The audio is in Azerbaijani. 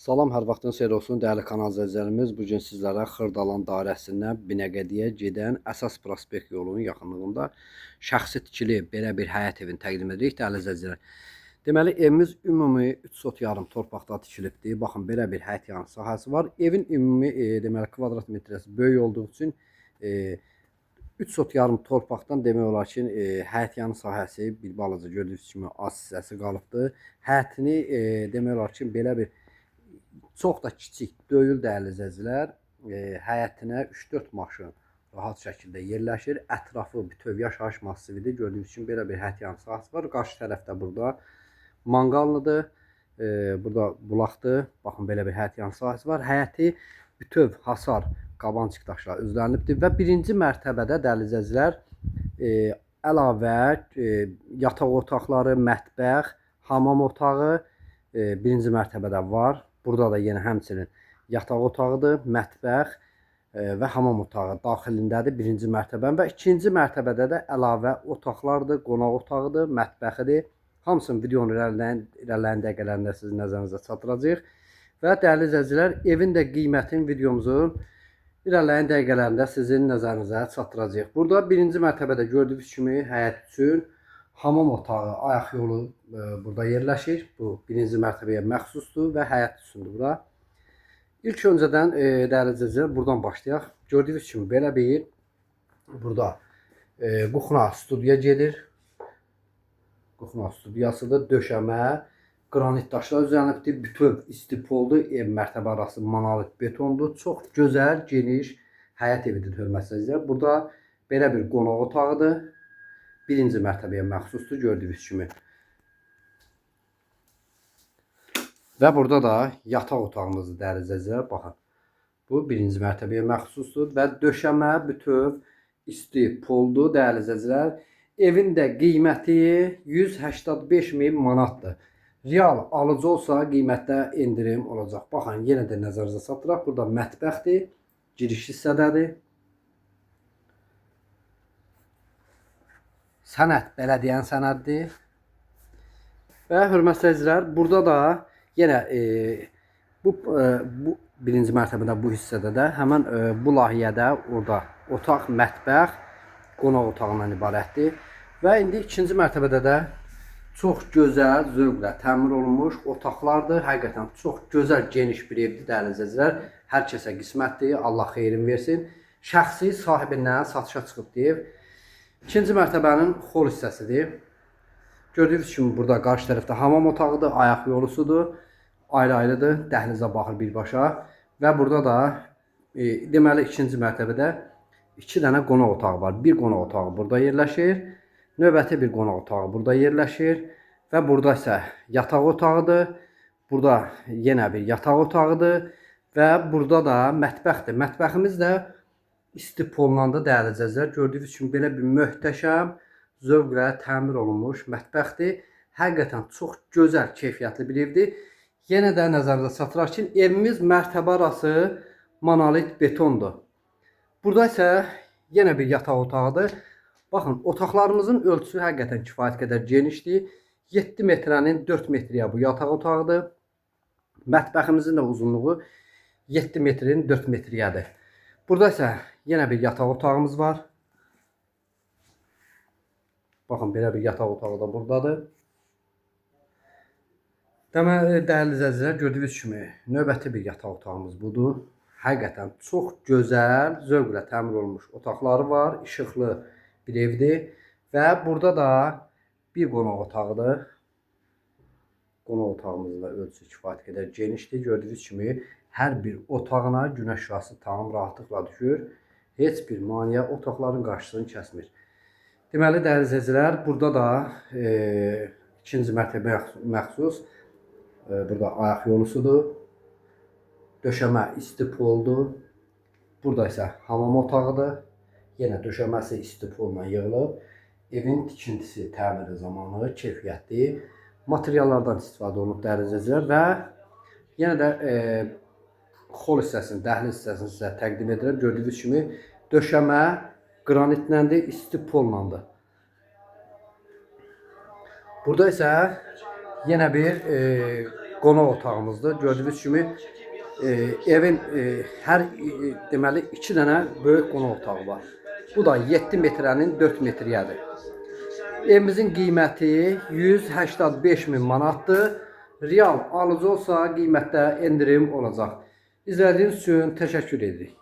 Salam, hər vaxtın xeyir olsun, dəyərli kanal izləyicilərimiz. Bu gün sizlərə Xırdalan dairəsindən Binəqədiyə gedən əsas prospekt yolunun yaxınlığında şəxsi tikili belə bir həyət evini təqdim edirik, dəyərli izləyicilər. Deməli, evimiz ümumi 3 sot yarım torpaqda tikilibdir. Baxın, belə bir həyət yanı sahəsi var. Evin ümumi deməli kvadrat metrəsi böyük olduğu üçün 3 sot yarım torpaqdan demək olar ki, həyət yanı sahəsi bir balaca gördüyünüz kimi az hissəsi qalıbdır. Həyətini demək olar ki, belə bir çox da kiçik deyil, dəyərli izləyicilər. Həyətinə 3-4 maşın rahat şəkildə yerləşir. Ətrafı bütöv yaşayış massividir. Gördüyünüz kimi belə bir həyət yanı sahəsi var. Qarşı tərəfdə burada manqallıdır. Burada bulaqdır. Baxın, belə bir həyət yanı sahəsi var. Həyəti bütöv hasar qabançıq daşlar üzlənibdir və birinci mərtəbədə, dəyərli izləyicilər, əlavə yataq otaqları, mətbəx, hamam otağı birinci mərtəbədə var. Burada da yenə həmçinin yataq otağıdır, mətbəx və hamam otağı daxilindədir birinci mərtəbə və ikinci mərtəbədə də əlavə otaqlardır, qonaq otağıdır, mətbəxidir. Hamısını videonun irəliləyən dəqiqələrində sizin nəzərinizə çatdıracağıq. Və dəyərli izləyicilər, evin də qiymətini videomuzun irəliləyən dəqiqələrində sizin nəzərinizə çatdıracağıq. Burada birinci mərtəbədə gördüyünüz kimi həyət üçün hamam otağı, ayaq yolu burada yerləşir. Bu birinci mərtəbəyə məxsusdur və həyət üçündür bura. İlk öncədən dəyərli izləyicilər, buradan başlayaq. Gördüyünüz kimi belə bir burada kuxna studiya gedir. Kuxna studiyasıdır, döşəmə, qranit daşlar üzərinədir, bütöv istipoldur, ev mərtəbə arası monolit betondur. Çox gözəl, geniş həyət evidir, hörmətli izləyicilər. Burada belə bir qonaq otağıdır. Birinci mərtəbəyə məxsusdur, gördüyünüz kimi. Və burada da yataq otağımızdır, dəyərli izləyicilər. Baxın, bu birinci mərtəbəyə məxsusdur və döşəmə bütöv istipoldur, dəyərli izləyicilər. Evin də qiyməti 185.000 manatdır. Real alıcı olsa qiymətdə indirim olacaq. Baxın, yenə də nəzərinizə çatdıraq. Burada mətbəxdir, giriş hissədədir. Sənəd bələdiyyənin sənədidir. Və hörmətli izləyicilər, burada da yenə bu birinci mərtəbədə bu hissədə də həmən bu layihədə orada otaq, mətbəx, qonaq otağından ibarətdir. Və indi ikinci mərtəbədə də çox gözəl, zövqlə təmir olunmuş otaqlardır. Həqiqətən çox gözəl, geniş bir evdir, dəyərli izləyicilər. Hər kəsə qismətdir, Allah xeyrin versin. Şəxsi sahibindən satışa çıxıbdır ev. İkinci mərtəbənin xol hissəsidir. Gördüyünüz kimi burada qarşı tərəfdə hamam otağıdır, ayaq yolusudur. Ayrı-ayrıdır, dəhlizə baxır birbaşa. Və burada da deməli ikinci mərtəbədə 2 dənə qonaq otağı var. Bir qonaq otağı burada yerləşir. Növbəti bir qonaq otağı burada yerləşir. Və burada isə yataq otağıdır. Burada yenə bir yataq otağıdır. Və burada da mətbəxdir. Mətbəximiz də istipollandı, dəyərli izləyicilər. Gördüyünüz kimi belə bir möhtəşəm, zövqlə təmir olunmuş mətbəxdir. Həqiqətən çox gözəl, keyfiyyətli bir evdir. Yenə də nəzərinizə çatdıraq ki, evimiz mərtəbə arası monolit betondur. Burada isə yenə bir yataq otağıdır. Baxın, otaqlarımızın ölçüsü həqiqətən kifayət qədər genişdir. 7 metrənin 4 metriyə bu yataq otağıdır. Mətbəximizin də uzunluğu 7 metrin 4 metriyədir. Burada isə yenə bir yataq otağımız var. Baxın, belə bir yataq otağı da buradadır. Deməli, dəyərli izləyicilər, gördüyünüz kimi növbəti bir yataq otağımız budur. Həqiqətən çox gözəl, zövqlə təmir olunmuş otaqları var, işıqlı bir evdir. Və burada da bir qonaq otağıdır. Qonaq otağımızın da ölçüsü kifayət qədər genişdir. Gördüyünüz kimi hər bir otağına günəş şüası tam rahatlıqla düşür. Heç bir maneə otaqların qarşısını kəsmir. Deməli, dəyərli izləyicilər, burada da ikinci mərtəbəyə məxsus burada ayaq yolusudur. Döşəmə istipoldur. Burada isə hamam otağıdır. Yenə döşəməsi istipolla yığılıb. Evin tikintisi, təmiri zamanı keyfiyyətli materiallardan istifadə olunub, dəyərli izləyicilər. Və yenə də xol hissəsini, dəhliz hissəsini sizə təqdim edirəm. Gördüyünüz kimi döşəmə qranitləndir, istipollandır. Burada isə yenə bir qonaq otağımızdır. Gördüyünüz kimi evin hər deməli 2 dənə böyük qonaq otağı var. Bu da 7 metrənin 4 metriyədir. Evimizin qiyməti 185 min manatdır. Real alıcı olsa qiymətdə endirim olacaq. İzlədiyiniz üçün təşəkkür edirik.